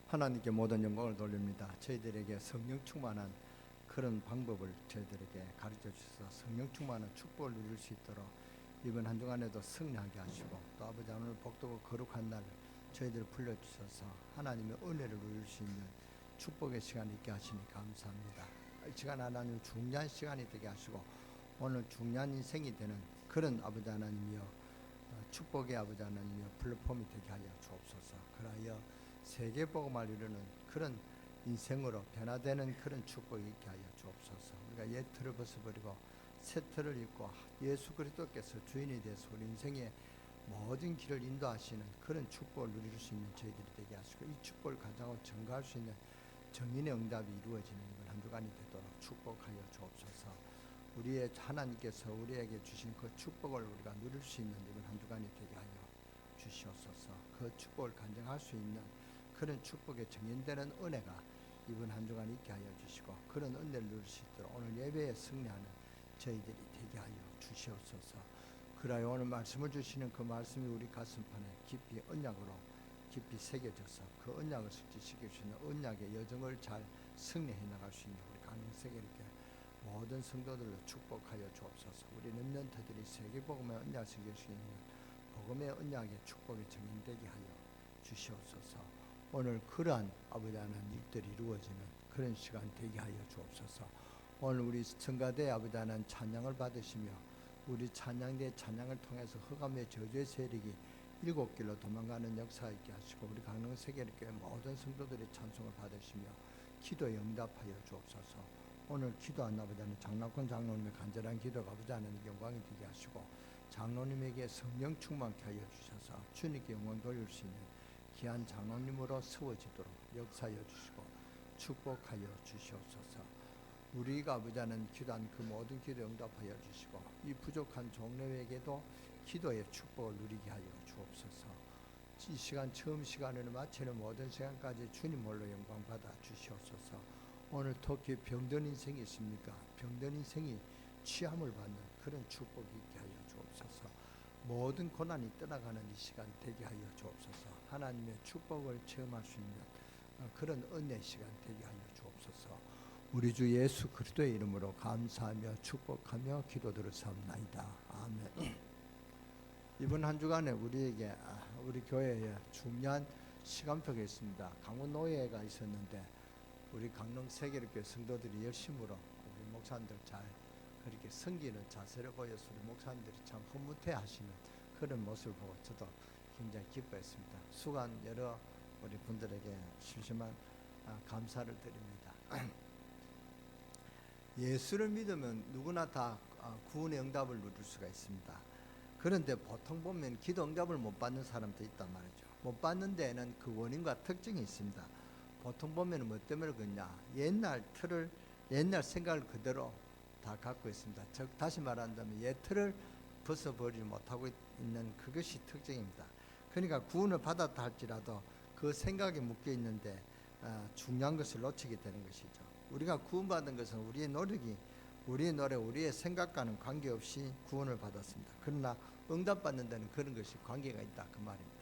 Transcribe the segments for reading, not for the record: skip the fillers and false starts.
하나님께 모든 영광을 돌립니다. 저희들에게 성령 충만한 그런 방법을 저희들에게 가르쳐 주셔서 성령 충만한 축복을 누릴 수 있도록 이번 한 주간에도 승리하게 하시고, 또 아버지 오늘 복되고 거룩한 날 저희들을 불러주셔서 하나님의 은혜를 누릴 수 있는 축복의 시간이 있게 하시니 감사합니다. 이 시간 하나님 중요한 시간이 되게 하시고, 오늘 중요한 인생이 되는 그런 아버지 하나님이여 축복의 아버지 하나님이여 플랫폼이 되게 하여 주옵소서. 그라여 세계복음을 이루는 그런 인생으로 변화되는 그런 축복이 있게 하여 주옵소서. 우리가 옛 틀을 벗어버리고 새 틀을 입고 예수 그리스도께서 주인이 되어서 우리 인생의 모든 길을 인도하시는 그런 축복을 누릴 수 있는 저희들이 되게 하시고, 이 축복을 가장하고 증거할 수 있는 정인의 응답이 이루어지는 이번 한 주간이 되도록 축복하여 주옵소서. 우리의 하나님께서 우리에게 주신 그 축복을 우리가 누릴 수 있는 이번 한 주간이 되게 하여 주시옵소서. 그 축복을 간증할 수 있는 그런 축복에 정인되는 은혜가 이번 한 주간 있게 하여 주시고, 그런 은혜를 누릴 수 있도록 오늘 예배에 승리하는 저희들이 되게 하여 주시옵소서. 그라여 오늘 말씀을 주시는 그 말씀이 우리 가슴판에 깊이 언약으로 깊이 새겨져서 그 언약을 실제시킬 수 있는 언약의 여정을 잘 승리해 나갈 수 있는 우리 강릉세계롭게 모든 성도들로 축복하여 주옵소서. 우리 렘넌트들이 세계복음의 언약을 새길 수 있는 복음의 언약의 축복에 정인되게 하여 주시옵소서. 오늘 그러한 아버지 하나님 일들이 이루어지는 그런 시간 되게 하여 주옵소서. 오늘 우리 성가대 아버지 하나님 찬양을 받으시며, 우리 찬양대 찬양을 통해서 흑암의 저주의 세력이 7길로 도망가는 역사 있게 하시고, 우리 강릉세계교회 모든 성도들의 찬송을 받으시며 기도에 응답하여 주옵소서. 오늘 기도한 아버지 하나님 장락권 장로님의 간절한 기도가 아버지 하나님 영광이 되게 하시고, 장로님에게 성령 충만케 하여 주셔서 주님께 영광 돌릴 수 있는 귀한 장로님으로 세워지도록 역사하여 주시고 축복하여 주시옵소서. 우리가 아버지 하나님 기도한 그 모든 기도에 응답하여 주시고, 이 부족한 종례에게도 기도의 축복을 누리게 하여 주옵소서. 이 시간 처음 시간을 마치는 모든 시간까지 주님 홀로 영광 받아 주시옵소서. 오늘 특히 병든 인생이 있습니까? 병든 인생이 취함을 받는 그런 축복이 있게 하여 주옵소서. 모든 고난이 떠나가는 이 시간 되게 하여 주옵소서. 하나님의 축복을 체험할 수 있는 그런 은혜 시간 되게 하여 주옵소서. 우리 주 예수 그리스도의 이름으로 감사하며 축복하며 기도드렸사옵나이다. 아멘. 이번 한 주간에 우리에게 우리 교회에 중요한 시간표가 있습니다. 강원 노예가 있었는데 우리 강릉 세계롭게 성도들이 열심으로 우리 목사님들 잘 그렇게 섬기는 자세를 보여서 우리 목사님들이 참 흐뭇해 하시는 그런 모습을 보고 저도 굉장히 기뻐했습니다. 수고한 여러 우리 분들에게 심심한 감사를 드립니다. 예수를 믿으면 누구나 다 구원의 응답을 누릴 수가 있습니다. 그런데 보통 보면 기도 응답을 못 받는 사람도 있단 말이죠. 못 받는 데에는 그 원인과 특징이 있습니다. 보통 보면 뭐 때문에 그러냐, 옛날 생각을 그대로 다 갖고 있습니다. 즉 다시 말한다면 옛 틀을 벗어버리지 못하고 있는 그것이 특징입니다. 그러니까 구원을 받았다 할지라도 그 생각에 묶여 있는데 중요한 것을 놓치게 되는 것이죠. 우리가 구원받은 것은 우리의 노력이, 우리의 노력, 우리의 생각과는 관계없이 구원을 받았습니다. 그러나 응답받는 데는 그런 것이 관계가 있다 그 말입니다.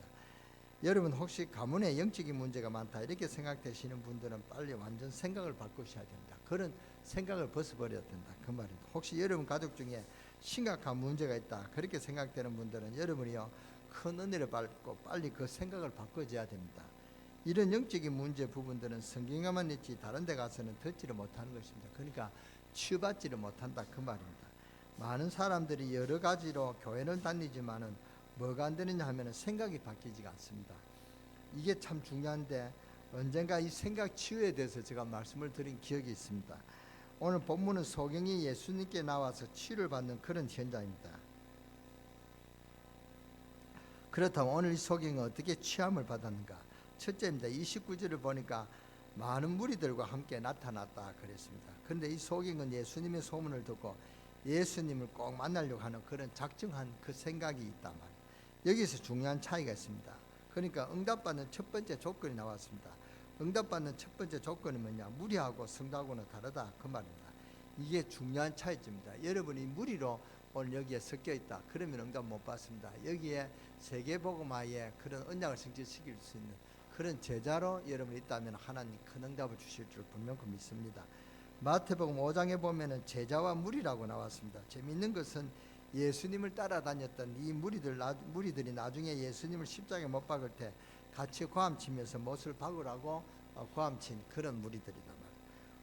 여러분 혹시 가문에 영적인 문제가 많다 이렇게 생각되시는 분들은 빨리 완전 생각을 바꾸셔야 됩니다. 그런 생각을 벗어버려야 된다 그 말입니다. 혹시 여러분 가족 중에 심각한 문제가 있다 그렇게 생각되는 분들은 여러분이요 큰 은혜를 받고 빨리 그 생각을 바꿔줘야 됩니다. 이런 영적인 문제 부분들은 성경에만 있지 다른 데 가서는 듣지를 못하는 것입니다. 그러니까 치유받지를 못한다 그 말입니다. 많은 사람들이 여러 가지로 교회를 다니지만은 뭐가 안 되느냐 하면 생각이 바뀌지가 않습니다. 이게 참 중요한데 언젠가 이 생각 치유에 대해서 제가 말씀을 드린 기억이 있습니다. 오늘 본문은 소경이 예수님께 나와서 치유를 받는 그런 현장입니다. 그렇다면 오늘 이 소경이 어떻게 치유함을 받았는가? 첫째입니다. 29절을 보니까 많은 무리들과 함께 나타났다 그랬습니다. 그런데 이 소경은 예수님의 소문을 듣고 예수님을 꼭 만나려고 하는 그런 작정한 그 생각이 있단 말이에요. 여기서 중요한 차이가 있습니다. 그러니까 응답받는 첫 번째 조건이 나왔습니다. 응답받는 첫 번째 조건이 뭐냐? 무리하고 성도하고는 다르다 그 말입니다. 이게 중요한 차이점입니다. 여러분이 무리로 오늘 여기에 섞여 있다 그러면 응답 못 받습니다. 여기에 세계복음화에 그런 언약을 성취시킬 수 있는 그런 제자로 여러분이 있다면 하나님 큰 응답을 주실 줄 분명히 믿습니다. 마태복음 5장에 보면은 제자와 무리라고 나왔습니다. 재미있는 것은 예수님을 따라다녔던 이 무리들이 나중에 예수님을 십자가에 못 박을 때 같이 고함치면서 못을 박으라고 고함친 그런 무리들이다 말이에요.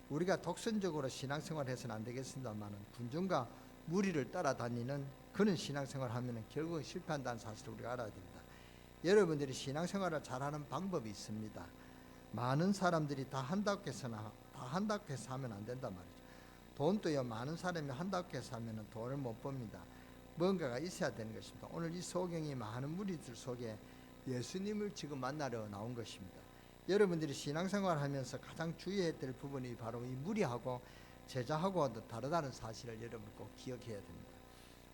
우리가 독선적으로 신앙생활해서는 안 되겠습니다만은 군중과 무리를 따라다니는 그런 신앙생활을 하면은 결국은 실패한다는 사실을 우리가 알아야 됩니다. 여러분들이 신앙생활을 잘하는 방법이 있습니다. 많은 사람들이 다 한다고 해서 하면 안 된단 말이죠. 돈도요, 많은 사람이 한다고 해서 하면 돈을 못 법니다. 뭔가가 있어야 되는 것입니다. 오늘 이 소경이 많은 무리들 속에 예수님을 지금 만나러 나온 것입니다. 여러분들이 신앙생활을 하면서 가장 주의해야 될 부분이 바로 이 무리하고 제자하고도 다르다는 사실을 여러분 꼭 기억해야 됩니다.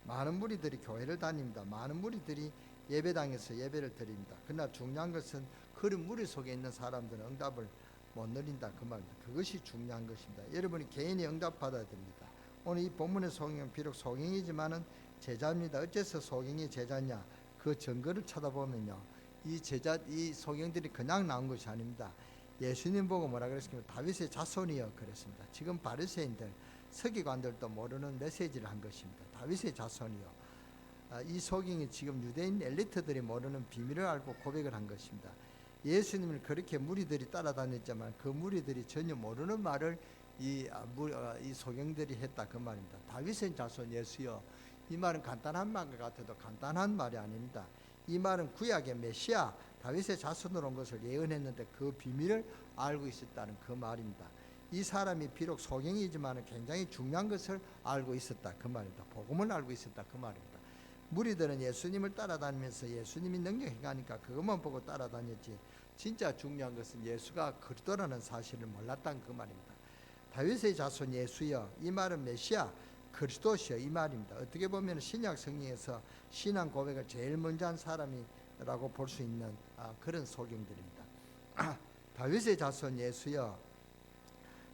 많은 무리들이 교회를 다닙니다. 많은 무리들이 예배당에서 예배를 드립니다. 그러나 중요한 것은 그런 무리 속에 있는 사람들은 응답을 못 누린다 그 말입니다. 그것이 중요한 것입니다. 여러분이 개인이 응답받아야 됩니다. 오늘 이 본문의 소경은 비록 소경이지만은 제자입니다. 어째서 소경이 제자냐? 그 증거를 찾아보면요, 이 소경들이 그냥 나온 것이 아닙니다. 예수님 보고 뭐라 그랬습니까? 다윗의 자손이여 그랬습니다. 지금 바리새인들, 서기관들도 모르는 메시지를 한 것입니다. 다윗의 자손이여. 이 소경이 지금 유대인 엘리트들이 모르는 비밀을 알고 고백을 한 것입니다. 예수님을 그렇게 무리들이 따라다녔지만 그 무리들이 전혀 모르는 말을 이 소경들이 했다 그 말입니다. 다윗의 자손 예수여. 이 말은 간단한 말 같아도 간단한 말이 아닙니다. 이 말은 구약의 메시아 다윗의 자손으로 온 것을 예언했는데 그 비밀을 알고 있었다는 그 말입니다. 이 사람이 비록 소경이지만 굉장히 중요한 것을 알고 있었다 그 말입니다. 복음을 알고 있었다 그 말입니다. 무리들은 예수님을 따라다니면서 예수님이 능력 행하니까 그것만 보고 따라다녔지 진짜 중요한 것은 예수가 그리스도라는 사실을 몰랐다는 그 말입니다. 다윗의 자손 예수여, 이 말은 메시아 그리스도시여 이 말입니다. 어떻게 보면 신약 성경에서 신앙 고백을 제일 먼저 한 사람이라고 볼 수 있는 그런 소경들입니다. 다윗의 자손 예수여,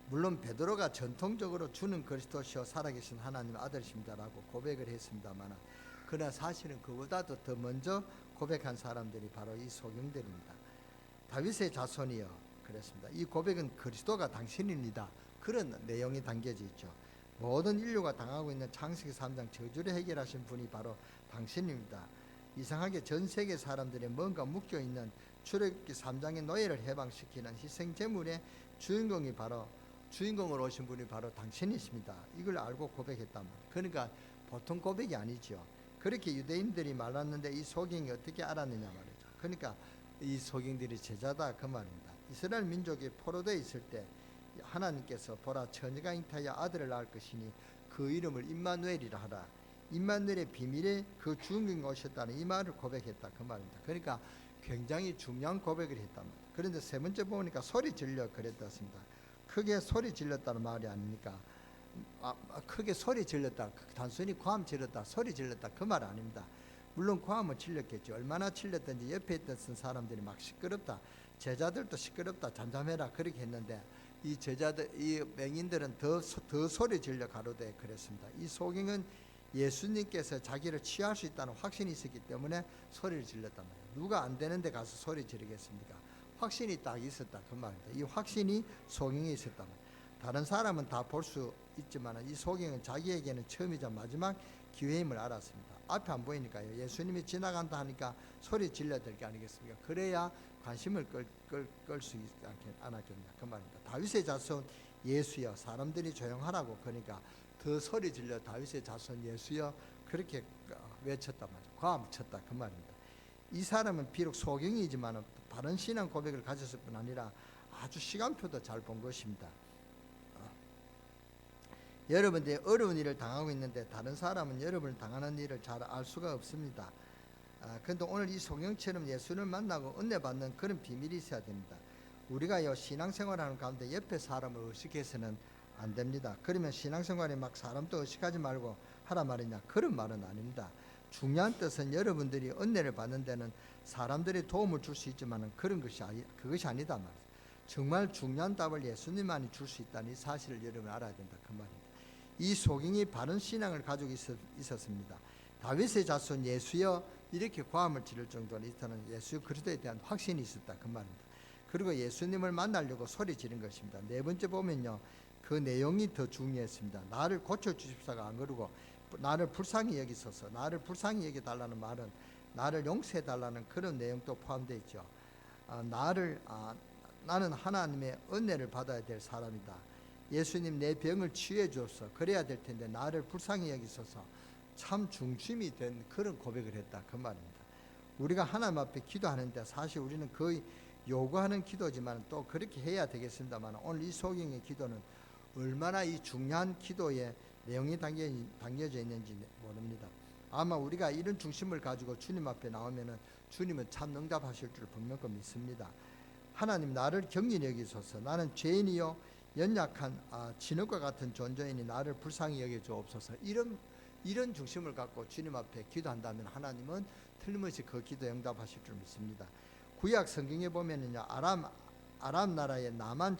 물론 베드로가 전통적으로 주는 그리스도시여 살아계신 하나님의 아들이십니다라고 고백을 했습니다만, 그러나 사실은 그보다도 더 먼저 고백한 사람들이 바로 이 소경들입니다. 다윗의 자손이여 그랬습니다. 이 고백은 그리스도가 당신입니다. 그런 내용이 담겨져 있죠. 모든 인류가 당하고 있는 창세기 3장 저주를 해결하신 분이 바로 당신입니다. 이상하게 전 세계 사람들이 뭔가 묶여있는 출애굽기 3장의 노예를 해방시키는 희생제물의 주인공으로 오신 분이 바로 당신이십니다. 이걸 알고 고백했단 말이에요. 그러니까 보통 고백이 아니죠. 그렇게 유대인들이 말랐는데 이 소경이 어떻게 알았느냐 말이죠. 그러니까 이 소경들이 제자다 그 말입니다. 이스라엘 민족이 포로되어 있을 때 하나님께서 보라 처녀가 잉타하여 아들을 낳을 것이니 그 이름을 임마누엘이라 하라. 임마누엘의 비밀에 그 주인공이 오셨다는 이 말을 고백했다 그 말입니다. 그러니까 굉장히 중요한 고백을 했단 말입니다. 그런데 세 번째 보니까 소리 질러 그랬습니다. 크게 소리 질렀다는 말이 아닙니까? 크게 소리 질렀다, 단순히 고함 질렀다, 소리 질렀다 그 말 아닙니다. 물론 고함은 질렀겠죠. 얼마나 질렀든지 옆에 있던 사람들이 막 시끄럽다, 제자들도 시끄럽다, 잠잠해라 그렇게 했는데 이 제자들, 이 맹인들은 더 소리 질러 가로되 그랬습니다. 이 소경은 예수님께서 자기를 취할 수 있다는 확신이 있었기 때문에 소리를 질렀단 말이에요. 누가 안 되는데 가서 소리 지르겠습니까? 확신이 딱 있었다 그 말입니다. 이 확신이 소경에 있었단 말이에요. 다른 사람은 다 볼 수 있지만 이 소경은 자기에게는 처음이자 마지막 기회임을 알았습니다. 앞에 안 보이니까요. 예수님이 지나간다 하니까 소리 질러야 될 게 아니겠습니까? 그래야 관심을 끌 수 있지 않았겠냐 그 말입니다. 다윗의 자손 예수여, 사람들이 조용하라고 그러니까 더 소리 질러 다윗의 자손 예수여 그렇게 외쳤단 말이죠. 고함 쳤다 그 말입니다. 이 사람은 비록 소경이지만 바른 신앙 고백을 가졌을 뿐 아니라 아주 시간표도 잘 본 것입니다. 여러분들이 어려운 일을 당하고 있는데 다른 사람은 여러분을 당하는 일을 잘 알 수가 없습니다. 그런데 오늘 이 소경처럼 예수를 만나고 은혜 받는 그런 비밀이 있어야 됩니다. 우리가 신앙생활하는 가운데 옆에 사람을 의식해서는 안 됩니다. 그러면 신앙생활에 막 사람도 의식하지 말고 하라 말이냐, 그런 말은 아닙니다. 중요한 뜻은 여러분들이 은혜를 받는 데는 사람들이 도움을 줄 수 있지만 그것이 아니다 말이에요. 정말 중요한 답을 예수님만이 줄 수 있다는 이 사실을 여러분 알아야 된다 그 말입니다. 이 소경이 바른 신앙을 가지고 있었습니다. 다윗의 자손 예수여 이렇게 고함을 지를 정도로 이스라엘은 예수 그리스도에 대한 확신이 있었다 그 말입니다. 그리고 예수님을 만나려고 소리 지른 것입니다. 네 번째 보면요, 그 내용이 더 중요했습니다. 나를 고쳐주십사가 안 그러고 나를 불쌍히 여기소서, 나를 불쌍히 여겨달라는 말은 나를 용서해달라는 그런 내용도 포함되어 있죠. 나는 하나님의 은혜를 받아야 될 사람이다. 예수님 내 병을 치유해 주옵소서. 그래야 될 텐데 나를 불쌍히 여기소서. 참 중심이 된 그런 고백을 했다, 그 말입니다. 우리가 하나님 앞에 기도하는데 사실 우리는 거의 요구하는 기도지만 또 그렇게 해야 되겠습니다만, 오늘 이 소경의 기도는 얼마나 이 중요한 기도에 내용이 담겨져 있는지 모릅니다. 아마 우리가 이런 중심을 가지고 주님 앞에 나오면은 주님은 참 응답하실 줄 분명히 믿습니다. 하나님, 나를 경륜히 여기소서. 나는 죄인이요 연약한 진흙과 같은 존재이니 나를 불쌍히 여겨 주옵소서. 이런 중심을 갖고 주님 앞에 기도한다면 하나님은 틀림없이 그 기도에 응답하실 줄 믿습니다. 구약 성경에 보면은요, 아람 나라의 나만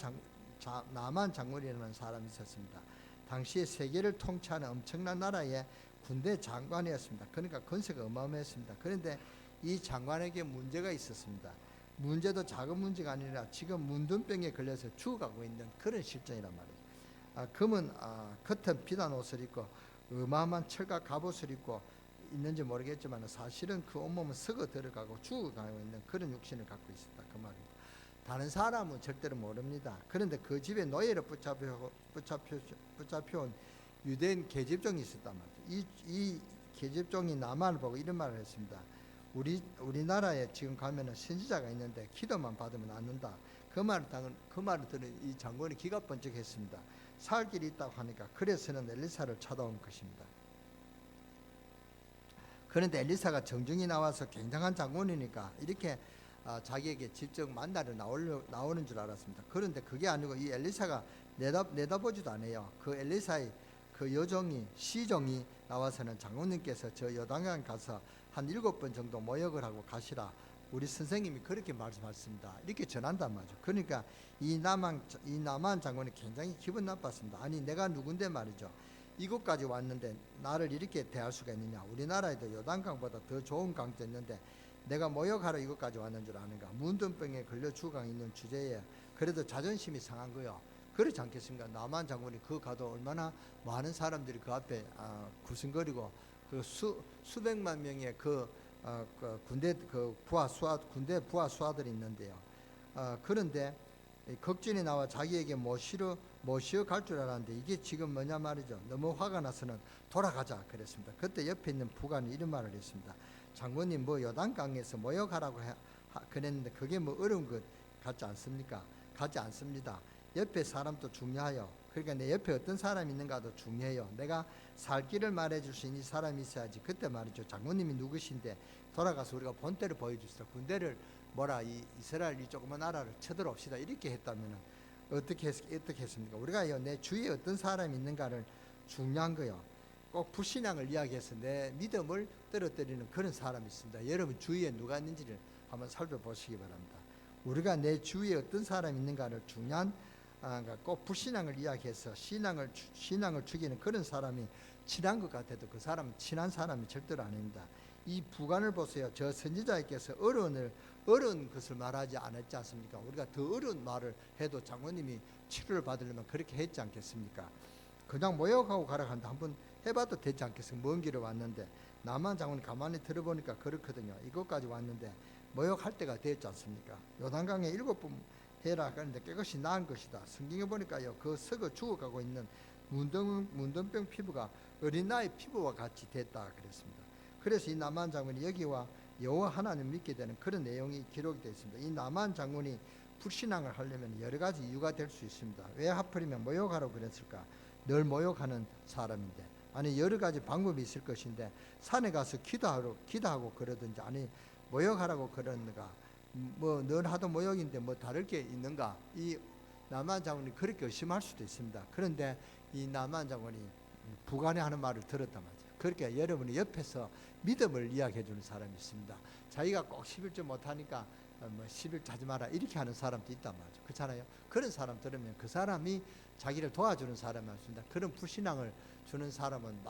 장군이라는 사람이 있었습니다. 당시에 세계를 통치하는 엄청난 나라의 군대 장관이었습니다. 그러니까 건세가 어마어마했습니다. 그런데 이 장관에게 문제가 있었습니다. 문제도 작은 문제가 아니라 지금 문둥병에 걸려서 죽어가고 있는 그런 실정이란 말이에요. 금은 겉은 비단 옷을 입고 어마어마한 철과 갑옷을 입고 있는지 모르겠지만 사실은 그 온몸은 썩어 들어가고 죽어가고 있는 그런 육신을 갖고 있었다, 그 말입니다. 다른 사람은 절대로 모릅니다. 그런데 그 집에 노예로 붙잡혀온 유대인 계집종이 있었단 말이죠. 이 계집종이 나만을 보고 이런 말을 했습니다. 우리나라에 지금 가면은 선지자가 있는데 기도만 받으면 낫는다. 그 말을 들은 이 장군이 기가 번쩍했습니다. 살 길이 있다고 하니까 그래서는 엘리사를 찾아온 것입니다. 그런데 엘리사가 정중히 나와서 굉장한 장군이니까 이렇게 자기에게 직접 만나러 나오는 줄 알았습니다. 그런데 그게 아니고 이 엘리사가 내다보지도 않아요. 그 엘리사의 그 시종이 나와서는 장군님께서 저 요단강 가서 한 7번 정도 모욕을 하고 가시라. 우리 선생님이 그렇게 말씀하셨습니다. 이렇게 전한단 말이죠. 그러니까 이 나만 장군이 굉장히 기분 나빴습니다. 아니, 내가 누군데 말이죠. 이곳까지 왔는데 나를 이렇게 대할 수가 있느냐. 우리나라에도 요단강보다 더 좋은 강도 있는데 내가 모욕하러 이곳까지 왔는 줄 아는가. 문둥병에 걸려 죽어가 있는 주제에 그래도 자존심이 상한 거요. 그렇지 않겠습니까? 나만 장군이 그 가도 얼마나 많은 사람들이 그 앞에 구승거리고 그 수백만 명의 군대 부하 수하들이 있는데요. 그런데 걱준이 나와 자기에게 모시어 갈 줄 알았는데 이게 지금 뭐냐 말이죠. 너무 화가 나서는 돌아가자 그랬습니다. 그때 옆에 있는 부관이 이런 말을 했습니다. 장군님 요단강에서 모욕하라고 그랬는데 그게 어려운 것 같지 않습니까? 같지 않습니다. 옆에 사람도 중요해요. 그러니까 내 옆에 어떤 사람이 있는가도 중요해요. 내가 살 길을 말해줄 수 있는 사람이 있어야지. 그때 말이죠. 장군님이 누구신데 돌아가서 우리가 본때를 보여줍시다. 군대를 이 이스라엘 이 조그만 나라를 쳐들어옵시다. 이렇게 했다면 어떻게 했습니까? 우리가 내 주위에 어떤 사람이 있는가를 중요한 거요. 꼭 불신앙을 이야기해서 내 믿음을 떨어뜨리는 그런 사람이 있습니다. 여러분 주위에 누가 있는지를 한번 살펴보시기 바랍니다. 우리가 내 주위에 어떤 사람이 있는가를 중요한 꼭 불신앙을 이야기해서 신앙을 죽이는 그런 사람이 친한 것 같아도 그 사람은 친한 사람이 절대로 아닙니다. 이 부관을 보세요. 저 선지자께서 어려운 것을 말하지 않았지 않습니까? 우리가 더 어려운 말을 해도 장군님이 치료를 받으려면 그렇게 했지 않겠습니까? 그냥 모욕하고 가라 한다 한번 해봐도 되지 않겠습니까? 먼 길을 왔는데 나만 장군이 가만히 들어보니까 그렇거든요. 이것까지 왔는데 모욕할 때가 됐지 않습니까? 요단강에 7번 해라 그런데 깨끗이 나은 것이다. 성경에 보니까요, 그 썩어 죽어가고 있는 문둥병 피부가 어린 나이 피부와 같이 됐다 그랬습니다. 그래서 이 나만 장군이 여기와 여호와 하나님 믿게 되는 그런 내용이 기록이 되어 있습니다. 이 나만 장군이 불신앙을 하려면 여러 가지 이유가 될 수 있습니다. 왜 하필이면 모욕하라고 그랬을까? 늘 모욕하는 사람인데, 아니 여러 가지 방법이 있을 것인데 산에 가서 기도하고 그러든지, 아니 모욕하라고 그러는가, 늘 하도 모욕인데 다를 게 있는가, 이 나만 장군이 그렇게 의심할 수도 있습니다. 그런데 이 나만 장군이 부관이 하는 말을 들었단 말이죠. 그렇게 여러분이 옆에서 믿음을 이야기해 주는 사람이 있습니다. 자기가 꼭 11조 못하니까 11조 하지 마라 이렇게 하는 사람도 있단 말이죠. 그렇잖아요. 그런 사람 들으면 그 사람이 자기를 도와주는 사람이 없습니다. 그런 불신앙을 주는 사람은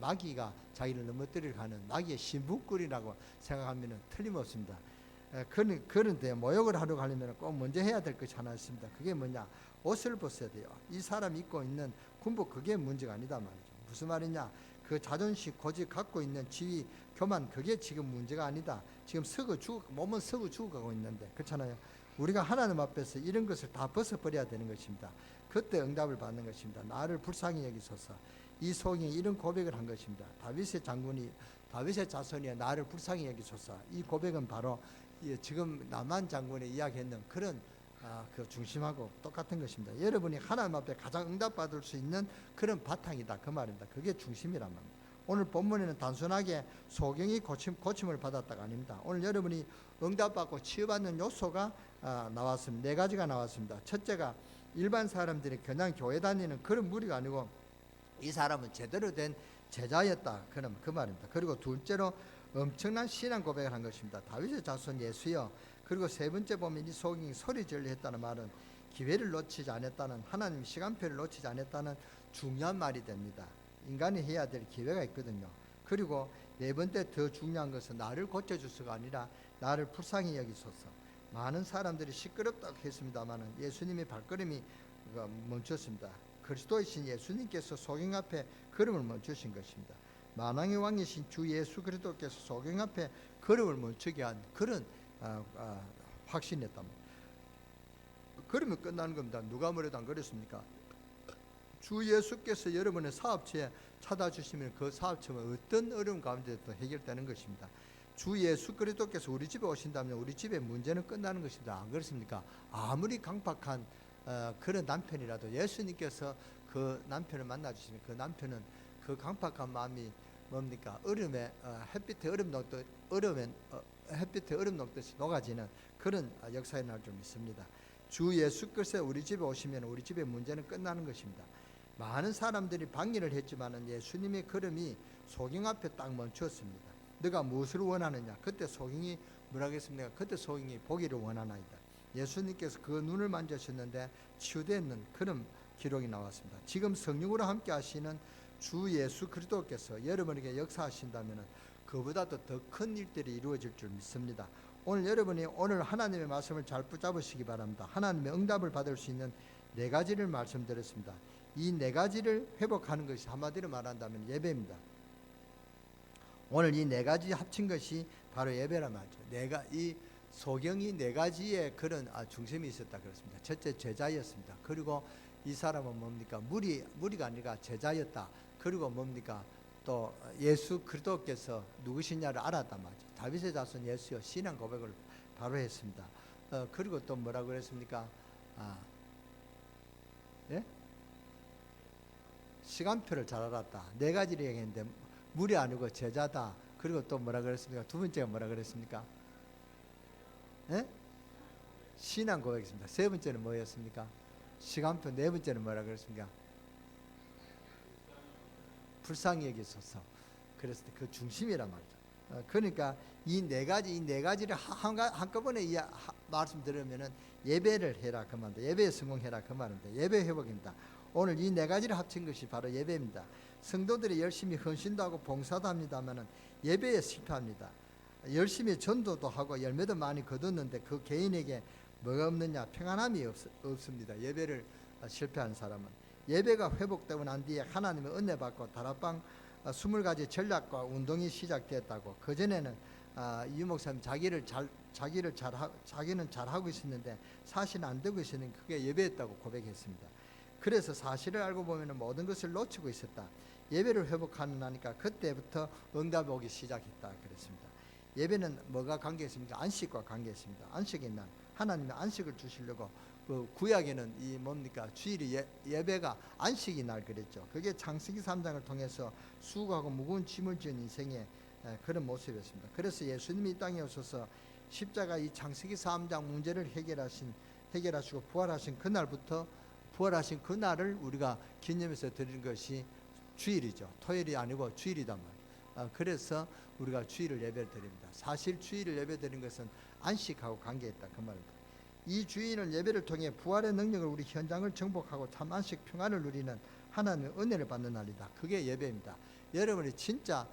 마귀가 자기를 넘어뜨리려 하는 마귀의 신부꾼이라고 생각하면 틀림없습니다. 그런데 모욕을 하러 가려면 꼭 먼저 해야 될 것이 하나 있습니다. 그게 뭐냐? 옷을 벗어야 돼요. 이 사람이 입고 있는 군복, 그게 문제가 아니다 말이죠. 무슨 말이냐? 그 자존심, 고집, 갖고 있는 지위, 교만, 그게 지금 문제가 아니다. 지금 몸은 썩어 죽어가고 있는데, 그렇잖아요. 우리가 하나님 앞에서 이런 것을 다 벗어버려야 되는 것입니다. 그때 응답을 받는 것입니다. 나를 불쌍히 여기소서. 이 소경이 이런 고백을 한 것입니다. 다윗의 자손이 나를 불쌍히 여기소서. 이 고백은 바로 지금 나만 장군이 이야기했는 그런 그 중심하고 똑같은 것입니다. 여러분이 하나님 앞에 가장 응답받을 수 있는 그런 바탕이다, 그 말입니다. 그게 중심이란 말입니다. 오늘 본문에는 단순하게 소경이 고침을 받았다가 아닙니다. 오늘 여러분이 응답받고 치유받는 요소가 나왔습니다. 4가지가 나왔습니다. 첫째가 일반 사람들이 그냥 교회 다니는 그런 무리가 아니고 이 사람은 제대로 된 제자였다, 그럼 그 말입니다. 그리고 둘째로 엄청난 신앙 고백을 한 것입니다. 다윗의 자손 예수여. 그리고 세 번째 보면 이 소경이 소리 질러 했다는 말은 기회를 놓치지 않았다는, 하나님 시간표를 놓치지 않았다는 중요한 말이 됩니다. 인간이 해야 될 기회가 있거든요. 그리고 네 번째 더 중요한 것은 나를 고쳐주소가 아니라 나를 불쌍히 여기소서. 많은 사람들이 시끄럽다고 했습니다마는 예수님의 발걸음이 멈췄습니다. 그리스도이신 예수님께서 소경 앞에 걸음을 멈추신 것입니다. 만왕의 왕이신 주 예수 그리스도께서 소경 앞에 걸음을 멈추게 한 그런 확신이었단 말이에요. 그러면 끝나는 겁니다. 누가 뭐래도 안 그랬습니까? 주 예수께서 여러분의 사업체에 찾아주시면 그 사업체는 어떤 어려움 가운데도 해결되는 것입니다. 주 예수 그리스도께서 우리 집에 오신다면 우리 집의 문제는 끝나는 것입니다. 안 그렇습니까? 아무리 강팍한 그런 남편이라도 예수님께서 그 남편을 만나주시면 그 남편은 그 강팍한 마음이 뭡니까? 얼음에 햇빛에 얼음 녹듯이 녹아지는 그런 역사에 날 줄 믿습니다. 주 예수께서 우리 집에 오시면 우리 집의 문제는 끝나는 것입니다. 많은 사람들이 방해를 했지만은 예수님의 걸음이 소경 앞에 딱 멈추었습니다. 너가 무엇을 원하느냐? 그때 소경이 뭐라고 했습니까? 그때 소경이 보기를 원하나이다. 예수님께서 그 눈을 만지셨는데 치유되는 그런 기록이 나왔습니다. 지금 성령으로 함께 하시는 주 예수 그리스도께서 여러분에게 역사하신다면 그보다도 더 큰 일들이 이루어질 줄 믿습니다. 오늘 여러분이 오늘 하나님의 말씀을 잘 붙잡으시기 바랍니다. 하나님의 응답을 받을 수 있는 4가지를 말씀드렸습니다. 이 4가지를 회복하는 것이 한마디로 말한다면 예배입니다. 오늘 이 4가지 합친 것이 바로 예배란 말이죠. 이 소경이 4가지의 그런 중심이 있었다 그렇습니다. 첫째 제자였습니다. 그리고 이 사람은 뭡니까? 무리가 아니라 제자였다. 그리고 뭡니까? 또 예수 그리스도께서 누구시냐를 알았단 말이죠. 다윗의 자손 예수여, 신앙 고백을 바로 했습니다. 그리고 또 뭐라고 그랬습니까? 예? 시간표를 잘 알았다. 4가지를 얘기했는데 무리 아니고 제자다. 그리고 또 뭐라 그랬습니까? 두 번째가 뭐라 그랬습니까? 예? 신앙 고백입니다. 세 번째는 뭐였습니까? 시간표. 네 번째는 뭐라 그랬습니까? 불쌍히 여기소서. 그래서 그 중심이란 말이죠. 그러니까 이 네 가지를 한꺼번에 말씀드리면은 예배를 해라 그 말입니다. 예배에 성공해라 그 말입니다. 예배 회복입니다. 오늘 이 4가지를 합친 것이 바로 예배입니다. 성도들이 열심히 헌신도 하고 봉사도 합니다만은 예배에 실패합니다. 열심히 전도도 하고 열매도 많이 거뒀는데 그 개인에게 뭐가 없느냐? 평안함이 없습니다. 예배를 실패한 사람은. 예배가 회복되고 난 뒤에 하나님의 은혜 받고 다락방 20가지 전략과 운동이 시작됐다고. 그전에는 유 목사님 자기는 잘하고 있었는데 사실 안 되고 있었는 그게 예배였다고 고백했습니다. 그래서 사실을 알고 보면 모든 것을 놓치고 있었다. 예배를 회복하니까 그때부터 응답이 오기 시작했다 그랬습니다. 예배는 뭐가 관계있습니까? 안식과 관계있습니다. 안식의 날 하나님의 안식을 주시려고 그 구약에는 이 뭡니까? 주일이 예배가 안식의 날 그랬죠. 그게 창세기 3장을 통해서 수고하고 무거운 짐을 지은 인생의 그런 모습이었습니다. 그래서 예수님이 이 땅에 오셔서 십자가 이 창세기 3장 문제를 해결하시고 부활하신 그날부터 부활하신 그날을 우리가 기념해서 드리는 것이 주일이죠. 토요일이 아니고 주일이단 말이에요. 그래서 우리가 주일을 예배를 드립니다. 사실 주일을 예배 드리는 것은 안식하고 관계있다 그 말입니다. 이 주일을 예배를 통해 부활의 능력을 우리 현장을 정복하고 참 안식 평안을 누리는 하나님의 은혜를 받는 날이다. 그게 예배입니다. 여러분이 진짜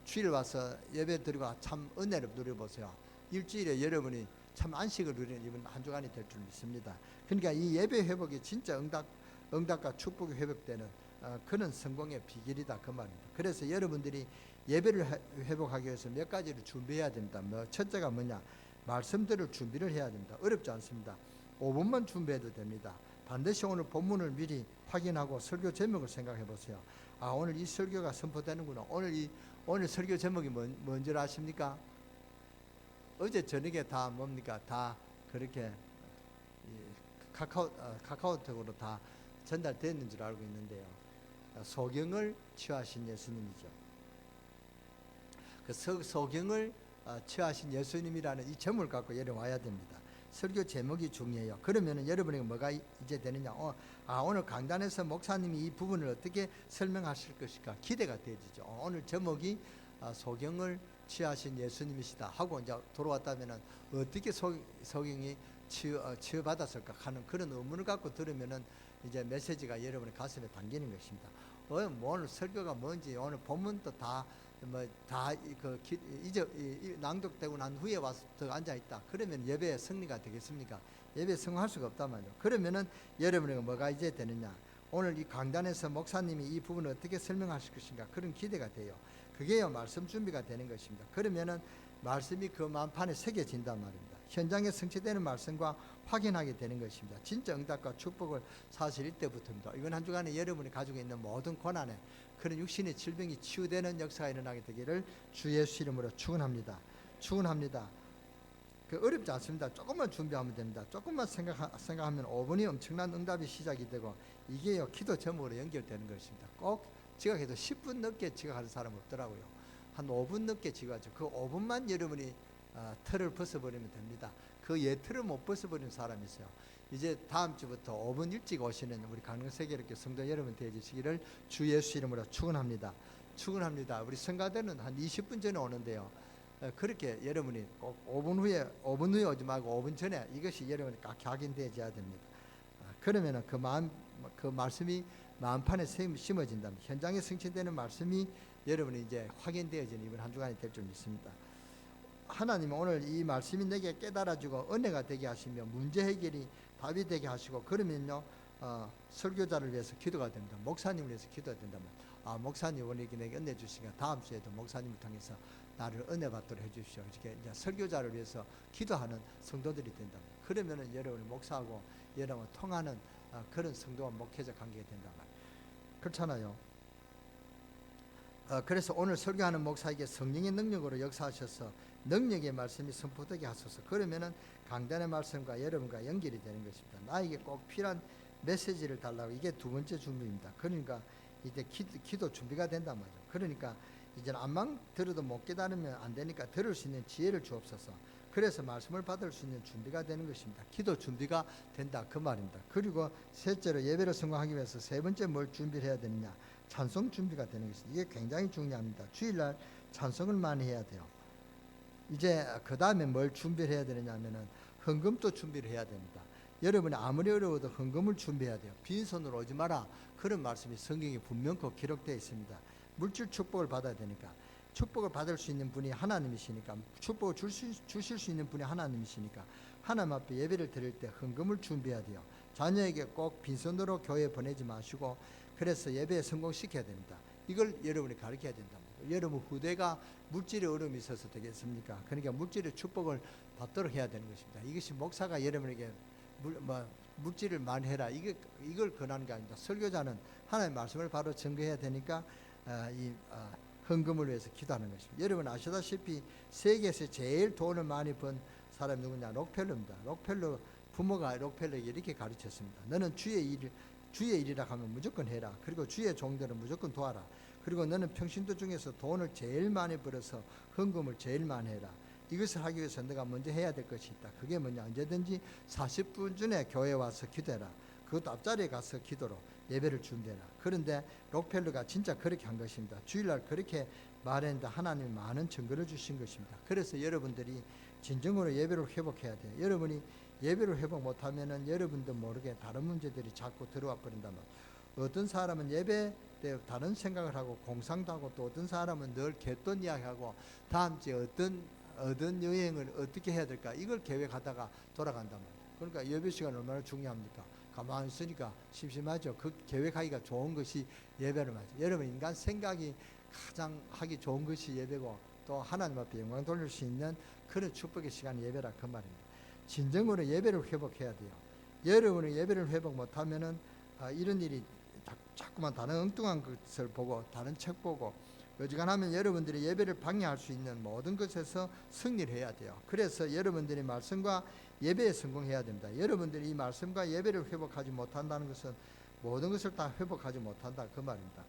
주일 와서 예배 드리고 참 은혜를 누려보세요. 일주일에 여러분이 참 안식을 누리는 이번 한 주간이 될 줄 믿습니다. 그러니까 이 예배 회복이 진짜 응답과 축복이 회복되는 그런 성공의 비결이다 그 말입니다. 그래서 여러분들이 예배를 회복하기 위해서 몇 가지를 준비해야 됩니다. 첫째가 뭐냐? 말씀 들을 준비를 해야 됩니다. 어렵지 않습니다. 5분만 준비해도 됩니다. 반드시 오늘 본문을 미리 확인하고 설교 제목을 생각해 보세요. 오늘 이 설교가 선포되는구나. 오늘 설교 제목이 뭔지 아십니까? 어제 저녁에 다 뭡니까? 다 그렇게 카카오톡으로 다 전달됐는 줄 알고 있는데요. 소경을 취하신 예수님이죠. 그 소경을 취하신 예수님이라는 이 제목을 갖고 여러분 와야 됩니다. 설교 제목이 중요해요. 그러면 여러분에게 뭐가 이제 되느냐? 오늘 강단에서 목사님이 이 부분을 어떻게 설명하실 것일까 기대가 되지죠. 오늘 제목이 소경을 취하신 예수님이시다 하고 이제 돌아왔다면은 어떻게 소경이 치유받았을까 하는 그런 의문을 갖고 들으면은 이제 메시지가 여러분의 가슴에 담기는 것입니다. 오늘 설교가 뭔지 오늘 본문도 낭독되고 난 후에 와서 더 앉아 있다. 그러면 예배의 승리가 되겠습니까? 예배 성공할 수가 없단 말이죠. 그러면은 여러분에게 뭐가 이제 되느냐? 오늘 이 강단에서 목사님이 이 부분을 어떻게 설명하실 것인가 그런 기대가 돼요. 그게요 말씀 준비가 되는 것입니다. 그러면은 말씀이 그 만판에 새겨진단 말입니다. 현장에 성취되는 말씀과 확인하게 되는 것입니다. 진짜 응답과 축복을 사실 이때부터입니다. 이번 한 주간에 여러분이 가지고 있는 모든 고난에 그런 육신의 질병이 치유되는 역사가 일어나게 되기를 주 예수 이름으로 축원합니다. 축원합니다. 어렵지 않습니다. 조금만 준비하면 됩니다. 조금만 생각하면 5분이 엄청난 응답이 시작이 되고 이게요 기도 제목으로 연결되는 것입니다. 꼭 지각해도 10분 늦게 지각하는 사람 없더라고요. 한 5분 늦게 지각하죠. 그 5분만 여러분이 틀을 벗어버리면 됩니다. 그 틀을 못 벗어버리는 사람이 있어요. 이제 다음 주부터 5분 일찍 오시는 우리 강릉세계롭게 성도 여러분 되어주시기를 주 예수 이름으로 축원합니다. 축원합니다. 우리 성가대는 한 20분 전에 오는데요. 그렇게 여러분이 꼭 5분 후에 오지 말고 5분 전에 이것이 여러분이 각인되어야 됩니다. 그러면은 그 말씀이 마음판에 심어진다면 현장에 성취되는 말씀이 여러분이 이제 확인되어지는 이번 한 주간이 될 줄 믿습니다. 하나님은 오늘 이 말씀이 내게 깨달아지고 은혜가 되게 하시며 문제 해결이 답이 되게 하시고 그러면요 설교자를 위해서 기도가 됩니다. 목사님을 위해서 기도가 된다면 목사님 오늘 내게 은혜 주시니까 다음 주에도 목사님을 통해서 나를 은혜 받도록 해주십시오. 이렇게 이제 설교자를 위해서 기도하는 성도들이 된다면 그러면은 여러분이 목사하고 여러분 통하는 그런 성도와 목회자 관계가 된단 말이에요. 그렇잖아요. 그래서 오늘 설교하는 목사에게 성령의 능력으로 역사하셔서 능력의 말씀이 선포되게 하소서. 그러면은 강단의 말씀과 여러분과 연결이 되는 것입니다. 나에게 꼭 필요한 메시지를 달라고. 이게 두 번째 준비입니다. 그러니까 이제 기도 준비가 된단 말이죠. 그러니까 이제 암만 들어도 못 깨달으면 안 되니까 들을 수 있는 지혜를 주옵소서. 그래서 말씀을 받을 수 있는 준비가 되는 것입니다. 기도 준비가 된다 그 말입니다. 그리고 셋째로 예배를 성공하기 위해서 세 번째 뭘 준비를 해야 되느냐? 찬송 준비가 되는 것입니다. 이게 굉장히 중요합니다. 주일날 찬송을 많이 해야 돼요. 이제 그 다음에 뭘 준비를 해야 되느냐 하면은 헌금도 준비를 해야 됩니다. 여러분이 아무리 어려워도 헌금을 준비해야 돼요. 빈손으로 오지 마라. 그런 말씀이 성경에 분명히 기록되어 있습니다. 물질 축복을 받아야 되니까. 축복을 받을 수 있는 분이 하나님이시니까, 축복을 주실 수 있는 분이 하나님이시니까 하나님 앞에 예배를 드릴 때 헌금을 준비해야 돼요. 자녀에게 꼭 빈손으로 교회에 보내지 마시고 그래서 예배에 성공시켜야 됩니다. 이걸 여러분이 가르쳐야 된답니다. 여러분 후대가 물질의 어려움이 있어서 되겠습니까? 그러니까 물질의 축복을 받도록 해야 되는 것입니다. 이것이 목사가 여러분에게 물질을 많이 해라 이걸 권하는 게 아닙니다. 설교자는 하나님의 말씀을 바로 증거해야 되니까 헌금을 위해서 기도하는 것입니다. 여러분 아시다시피 세계에서 제일 돈을 많이 번 사람이 누구냐? 록펠러입니다. 록펠러 부모가 록펠러에게 이렇게 가르쳤습니다. 너는 주의 일이라 하면 무조건 해라. 그리고 주의 종들은 무조건 도와라. 그리고 너는 평신도 중에서 돈을 제일 많이 벌어서 헌금을 제일 많이 해라. 이것을 하기 위해서 너가 먼저 해야 될 것이 있다. 그게 뭐냐? 언제든지 40분 전에 교회에 와서 기도해라. 그것도 앞자리에 가서 기도로 예배를 준비해라. 그런데 록펠러가 진짜 그렇게 한 것입니다. 주일날 그렇게 말했는데 하나님이 많은 증거를 주신 것입니다. 그래서 여러분들이 진정으로 예배를 회복해야 돼요. 여러분이 예배를 회복 못하면은 여러분도 모르게 다른 문제들이 자꾸 들어와 버린다면 어떤 사람은 예배 때 다른 생각을 하고 공상도 하고 또 어떤 사람은 늘 갯돈 이야기하고 다음 주에 어떤 얻은 여행을 어떻게 해야 될까 이걸 계획하다가 돌아간단 말이에요. 그러니까 예배 시간 얼마나 중요합니까? 가만히 있으니까 심심하죠. 그 계획하기가 좋은 것이 예배를 말이죠. 여러분 인간 생각이 가장 하기 좋은 것이 예배고 또 하나님 앞에 영광 돌릴 수 있는 그런 축복의 시간이 예배라 그 말입니다. 진정으로 예배를 회복해야 돼요. 여러분이 예배를 회복 못하면은 이런 일이 자꾸만 다른 엉뚱한 것을 보고 다른 책 보고 어지간하면 여러분들이 예배를 방해할 수 있는 모든 것에서 승리를 해야 돼요. 그래서 여러분들이 말씀과 예배에 성공해야 됩니다. 여러분들이 이 말씀과 예배를 회복하지 못한다는 것은 모든 것을 다 회복하지 못한다 그 말입니다.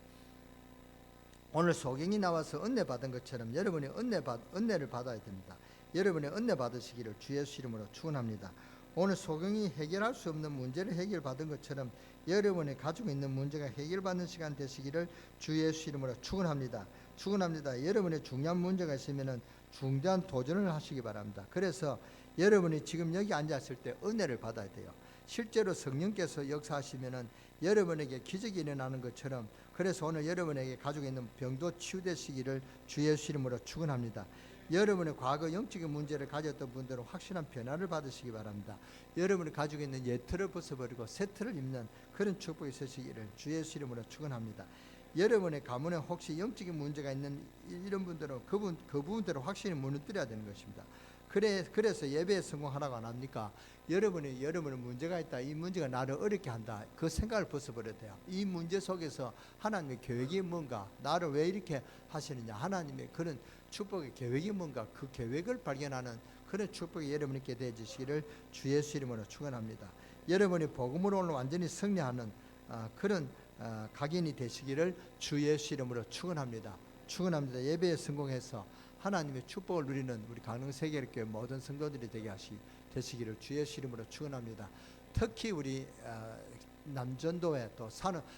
오늘 소경이 나와서 은혜 받은 것처럼 여러분이 은혜를 받아야 됩니다. 여러분이 은혜 받으시기를 주 예수 이름으로 축원합니다. 오늘 소경이 해결할 수 없는 문제를 해결받은 것처럼 여러분이 가지고 있는 문제가 해결받는 시간 되시기를 주 예수 이름으로 축원합니다. 축원합니다. 여러분의 중요한 문제가 있으면 중대한 도전을 하시기 바랍니다. 그래서 여러분이 지금 여기 앉았을 때 은혜를 받아야 돼요. 실제로 성령께서 역사하시면은 여러분에게 기적이 일어나는 것처럼 그래서 오늘 여러분에게 가지고 있는 병도 치유되시기를 주 예수 이름으로 축원합니다. 여러분의 과거 영적인 문제를 가졌던 분들은 확실한 변화를 받으시기 바랍니다. 여러분이 가지고 있는 옛 틀을 벗어버리고 새 틀을 입는 그런 축복이 있으시기를 주 예수 이름으로 축원합니다. 여러분의 가문에 혹시 영적인 문제가 있는 이런 분들은 그 부분들을 확실히 무너뜨려야 되는 것입니다. 그래서 예배에 성공하라고 안 합니까? 여러분의 문제가 있다. 이 문제가 나를 어렵게 한다. 그 생각을 벗어버려야 돼요. 이 문제 속에서 하나님의 계획이 뭔가, 나를 왜 이렇게 하시느냐, 하나님의 그런 축복의 계획이 뭔가, 그 계획을 발견하는 그런 축복이 여러분께 되어지시기를 주 예수 이름으로 축원합니다. 여러분이 복음으로 오늘 완전히 승리하는 그런 각인이 되시기를 주 예수 이름으로 축원합니다. 축원합니다. 예배에 성공해서 하나님의 축복을 누리는 우리 강릉세계교회 모든 성도들이 되시기를 주 예수 이름으로 축원합니다. 특히 우리 남전도회 또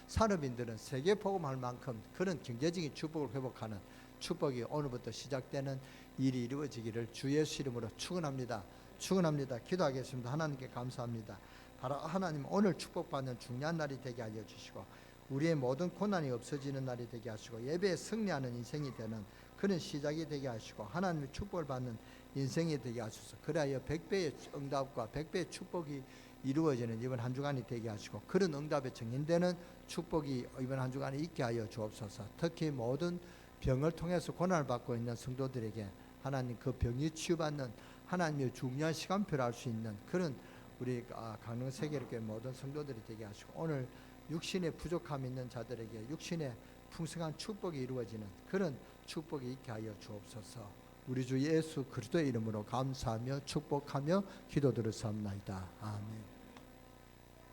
산업인들은 세계 복음할 만큼 그런 경제적인 축복을 회복하는 축복이 오늘부터 시작되는 일이 이루어지기를 주 예수 이름으로 축원합니다. 축원합니다. 기도하겠습니다. 하나님께 감사합니다. 바로 하나님 오늘 축복받는 중요한 날이 되게 하여 주시고 우리의 모든 고난이 없어지는 날이 되게 하시고 예배에 승리하는 인생이 되는 그런 시작이 되게 하시고 하나님의 축복을 받는 인생이 되게 하소서. 그래야 100배의 응답과 100배의 축복이 이루어지는 이번 한 주간이 되게 하시고 그런 응답에 증인되는 축복이 이번 한 주간에 있게 하여 주옵소서. 특히 모든 병을 통해서 고난을 받고 있는 성도들에게 하나님 그 병이 치유받는 하나님의 중요한 시간표를 알 수 있는 그런 우리 강릉세계교회 모든 성도들이 되게 하시고 오늘 육신의 부족함이 있는 자들에게 육신의 풍성한 축복이 이루어지는 그런 축복이 있게 하여 주옵소서. 우리 주 예수 그리스도의 이름으로 감사하며 축복하며 기도드렸사옵나이다. 아멘.